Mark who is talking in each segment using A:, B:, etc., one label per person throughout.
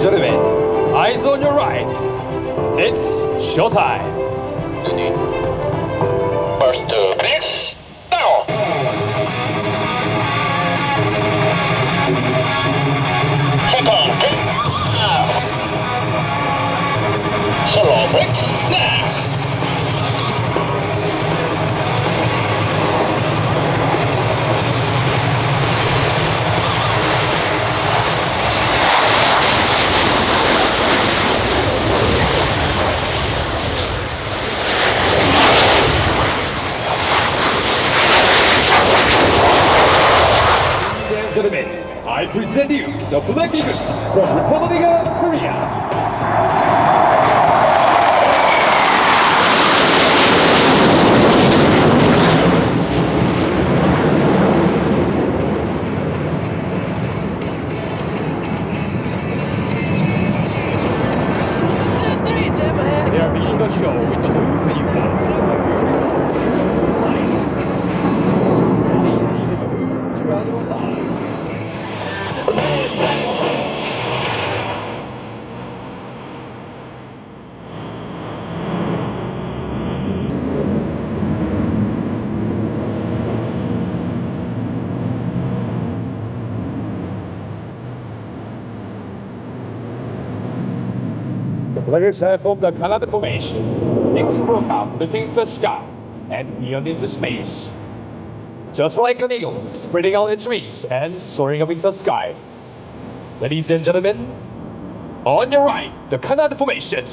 A: and gentlemen, eyes on your right. It's showtime.
B: First two bricks down. Second brick up. Solo brick snap.
A: Ladies and gentlemen, I present you the Black Eagles from Republic of Korea. They are beginning the show with a new menu. The players have formed the Canada formation. They can broke out looking the sky and beyond into space. Just like an eagle spreading out its wings and soaring up into the sky. Ladies and gentlemen, on your right, the Canada formation.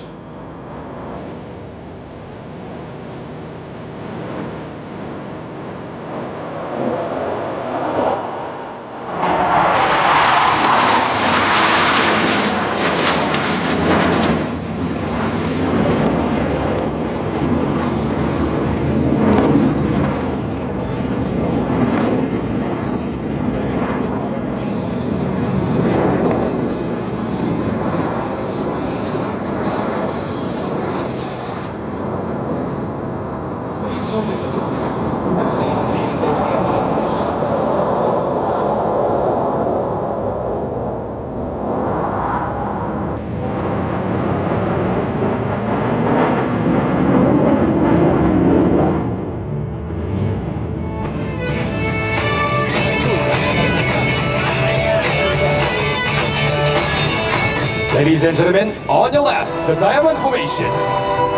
A: Ladies and gentlemen, on your left, the Diamond Formation.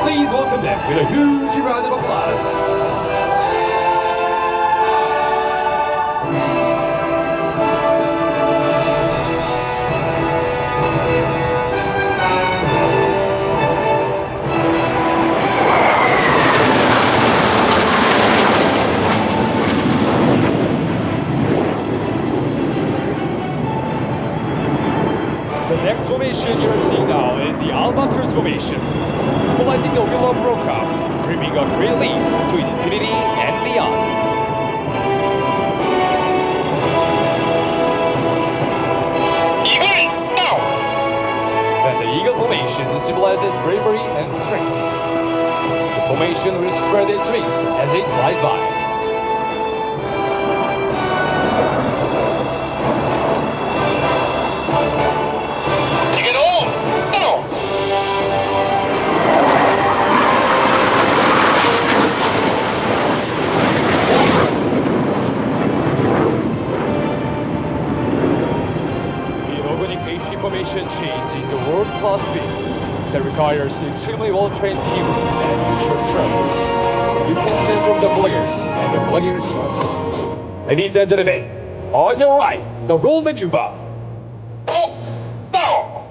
A: Please welcome them with a huge round of applause. The next formation you're seeing now is the Albatros formation, symbolizing the wheel of Brokaw, dreaming a great leap to infinity and beyond.
B: Eagle down.
A: And the Eagle formation symbolizes bravery and strength. The formation will spread its wings as it flies by.
B: Take it all down.
A: The organic HC formation change is a world-class feat that requires extremely well-trained teamwork and mutual trust. You can stand from the players and the players. Ladies and gentlemen, on your right, the Golden Yuba.
B: Down.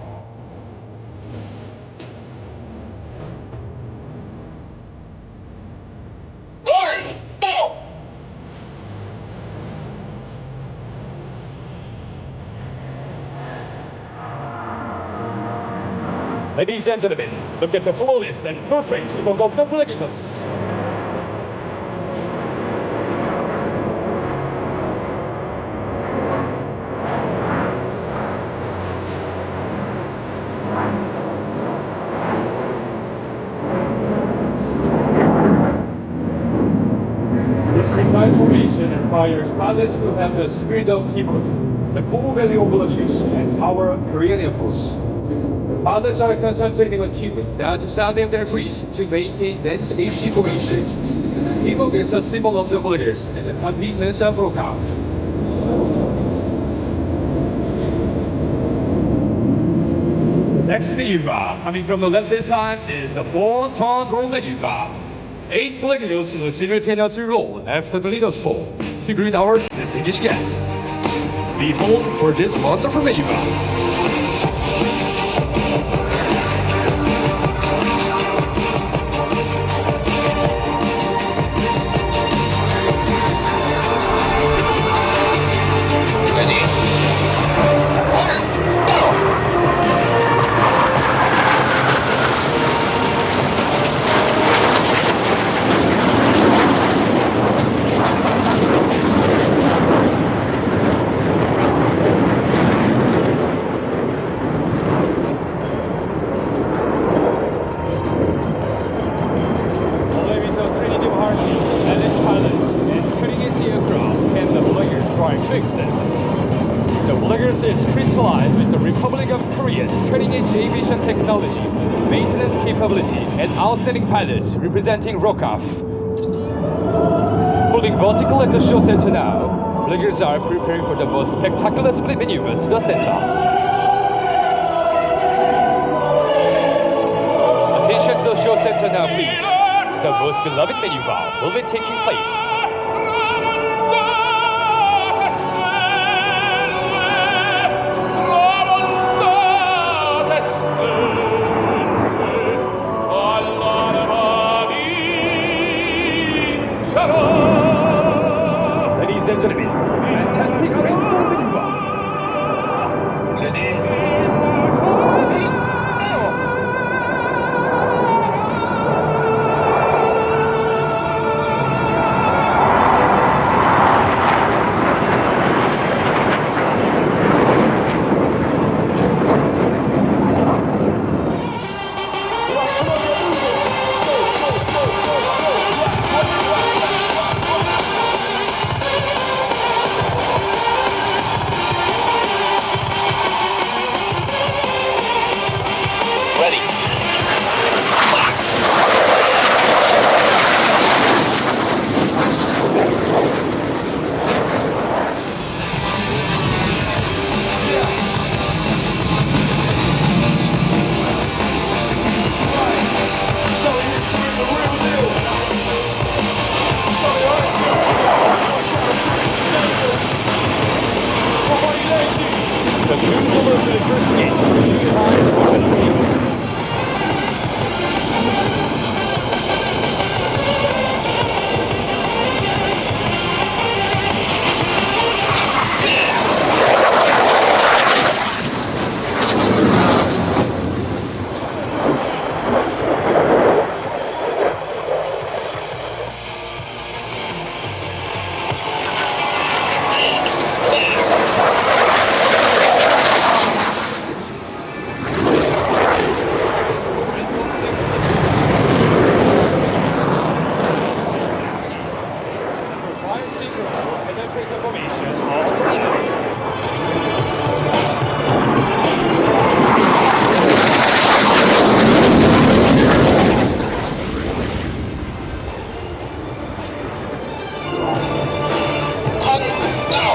B: Glory down.
A: Ladies and gentlemen, look at the flawless and perfect move of the Black Eagles. Transformation requires pilots to have the spirit of teamwork, the full value of use, and power of creative force. Pilots are concentrating on tubing that sounding their breeze to maintain dense AC formation. Smoke is the symbol of the villagers and the competence of Rokaf. Next maneuver, coming from the left this time, is the 4-ton roll maneuver. 8 polygonals will simultaneously roll after the leader's fall to greet our distinguished guests. Behold for this wonderful maneuver.
B: Ready. Order. Go.
A: Following the Trinity Harmony, Allied pilots and cutting edge aircraft can the Vlogger trying to access. The Vlogger is crystallized with the Republic of Korea's cutting edge aviation technology, maintenance capability, and outstanding pilots representing Rokaf. Holding vertical at the show center now, Vloggers are preparing for the most spectacular split maneuvers to the center. Attention to the show center now, please. The most beloved maneuver will be taking place. Ladies and gentlemen, fantastic rainfall maneuver.
B: Ready. Ready. Go. Ready.
A: The crew follows to the first gate, 2 times over the field. Penetrate the formation, all 3 minutes.
B: Cut. Now.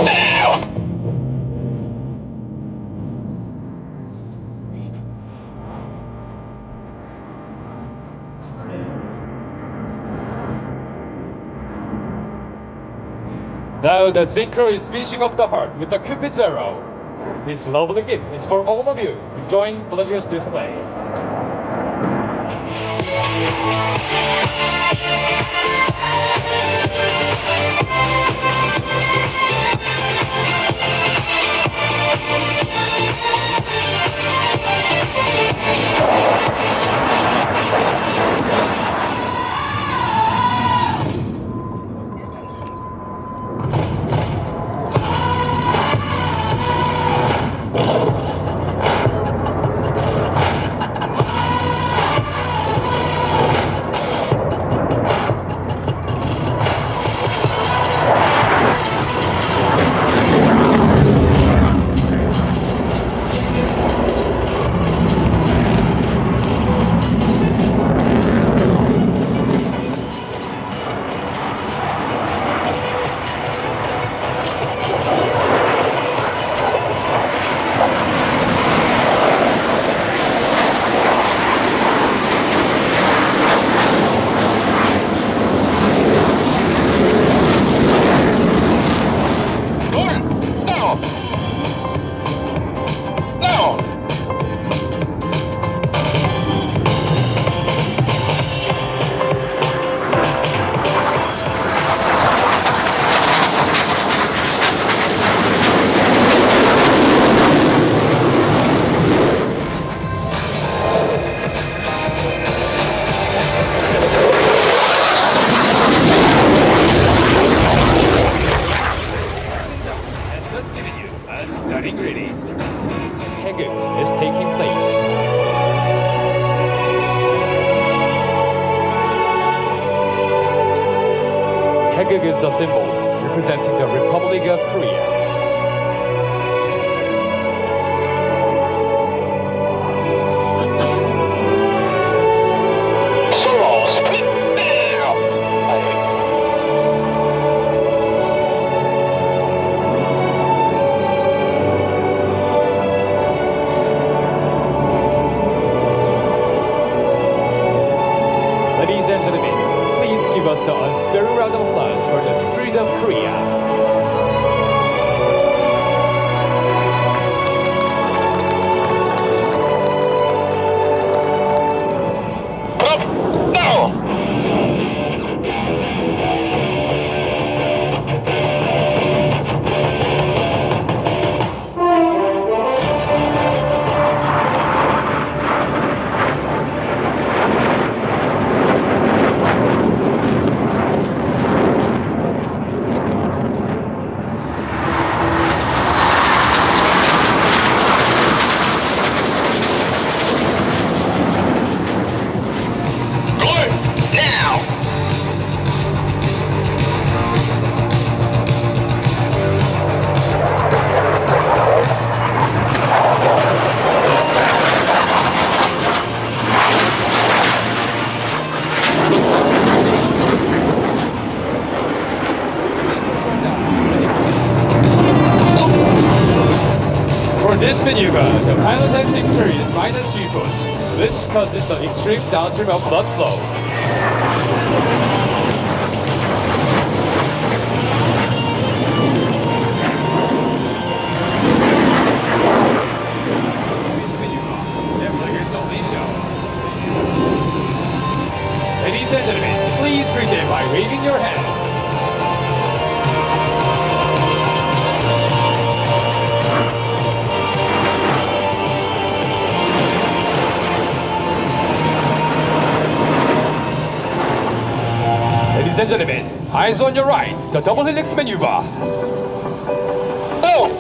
B: Now.
A: Now the Zinker is finishing off the heart with the Cupid's arrow. This lovely gift is for all of you enjoying Vlogger's display. giving you a stunning greeting. Taegu is taking place. Taegu is the symbol representing the Republic of Korea.
B: Solo, split now!
A: Ladies and gentlemen, please give us the unsparing round of applause for the spirit of Korea.
B: Up, now! Good, now!
A: For this maneuver, the pilot has experienced minus G-force, which causes the extreme downstream of blood flow. Ladies and gentlemen, please greet them by waving your hands. Ladies and gentlemen, eyes on your right, the double helix maneuver.
B: Go!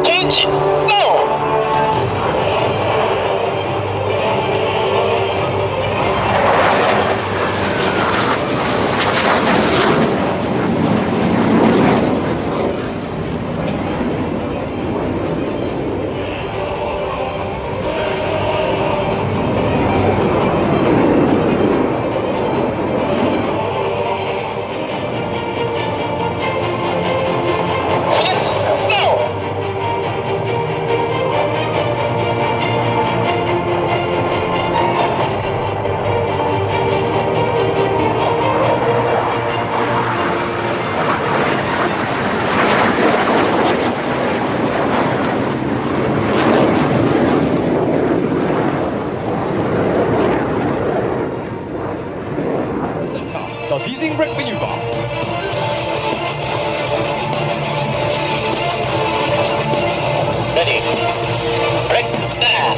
B: Engine, no! No!
A: The Diesing brake maneuver.
B: Ready. Break now!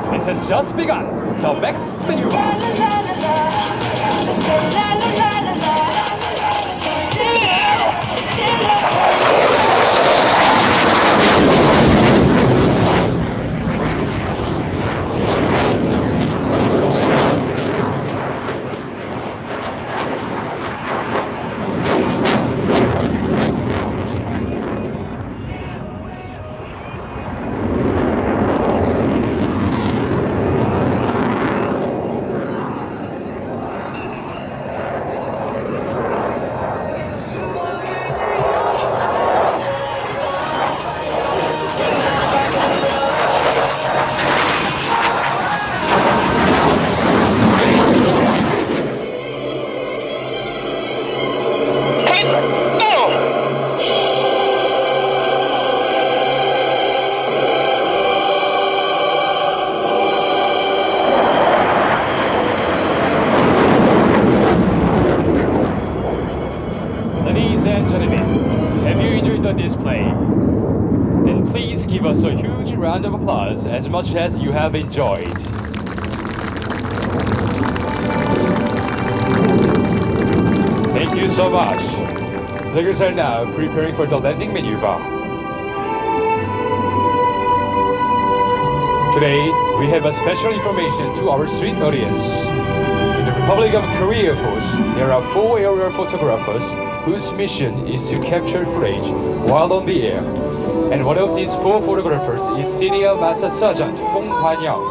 A: It has just begun. The Vex maneuver. round of applause as much as you have enjoyed. Thank you so much. Players are now preparing for the landing maneuver. Today, we have a special information to our street audience. In the Republic of Korea Force, there are 4 aerial photographers whose mission is to capture footage while on the air. And one of these 4 photographers is Senior Master Sergeant Hong Han-young,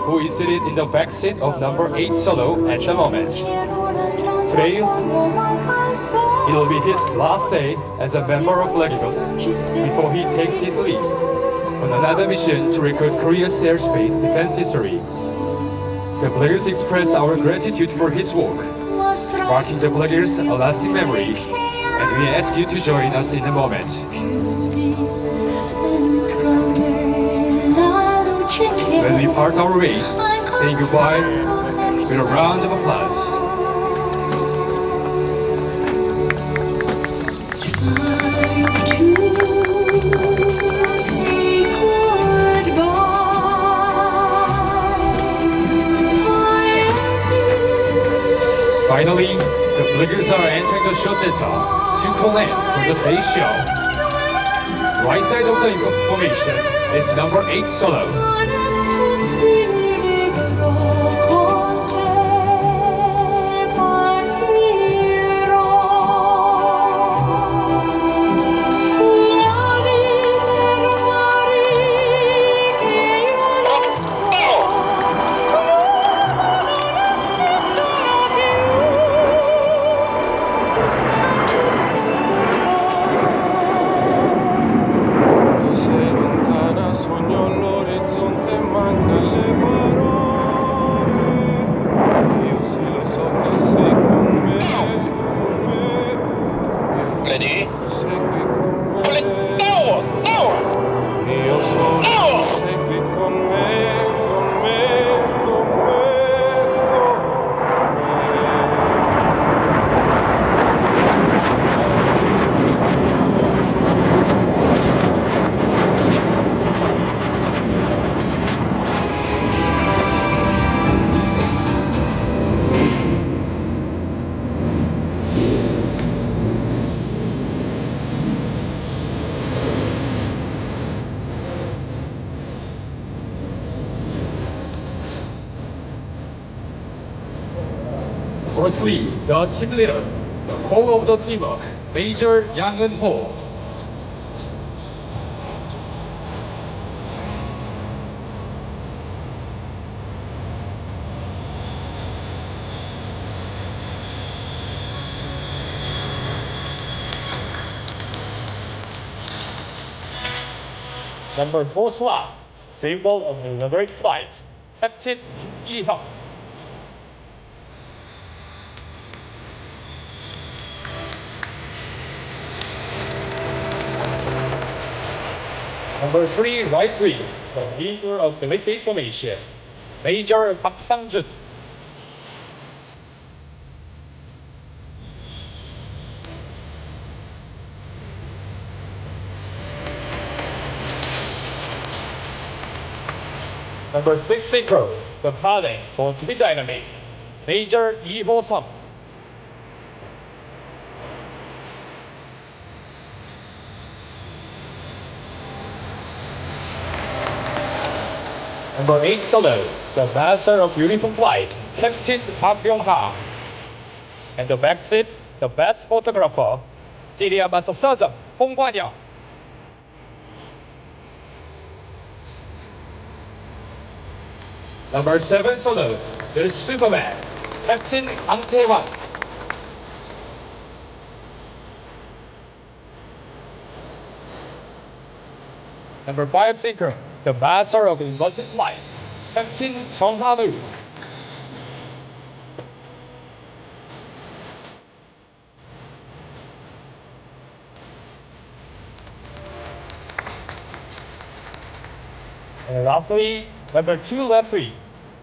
A: who is seated in the back seat of number 8 solo at the moment. Today, it will be his last day as a member of Black Eagles before he takes his leave on another mission to record Korea's airspace defense history. The players express our gratitude for his work, marking the players a lasting memory, and we ask you to join us in a moment. When we part our ways, say goodbye with a round of applause. Finally, the players are entering the show center to collect for the day's show. Right side of the information is number 8 solo.
B: Ready? No! No! No!
A: Firstly, the team leader, the whole of the team, Major Yang Eun-ho. Number 4 slot, symbol of the great flight, Captain Kim Ji-hyuk. Number 3, right wing, the leader of the late formation, Major Park Sang-jun. Number 6 synchro, the pilot for Speed Dynamic, Major Lee Ho-sung. Number 8 solo, the master of beautiful flight, Captain Park Byung-ha. And the back seat, the best photographer, Senior Master Sergeant Hong Han-young. Number 7 solo, the Superman, Captain Ang Tae-hwan. Number 5 synchro, the master of inverted flight, Captain Chung Ha-woo. And lastly, number 2 left wing,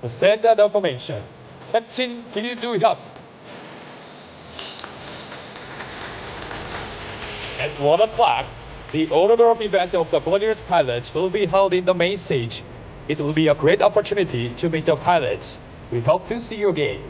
A: the standard of formation, Captain Kim Do-hyuk. At 1 o'clock, The autograph event of the Pioneers pilots will be held in the main stage. It will be a great opportunity to meet the pilots. We hope to see you again.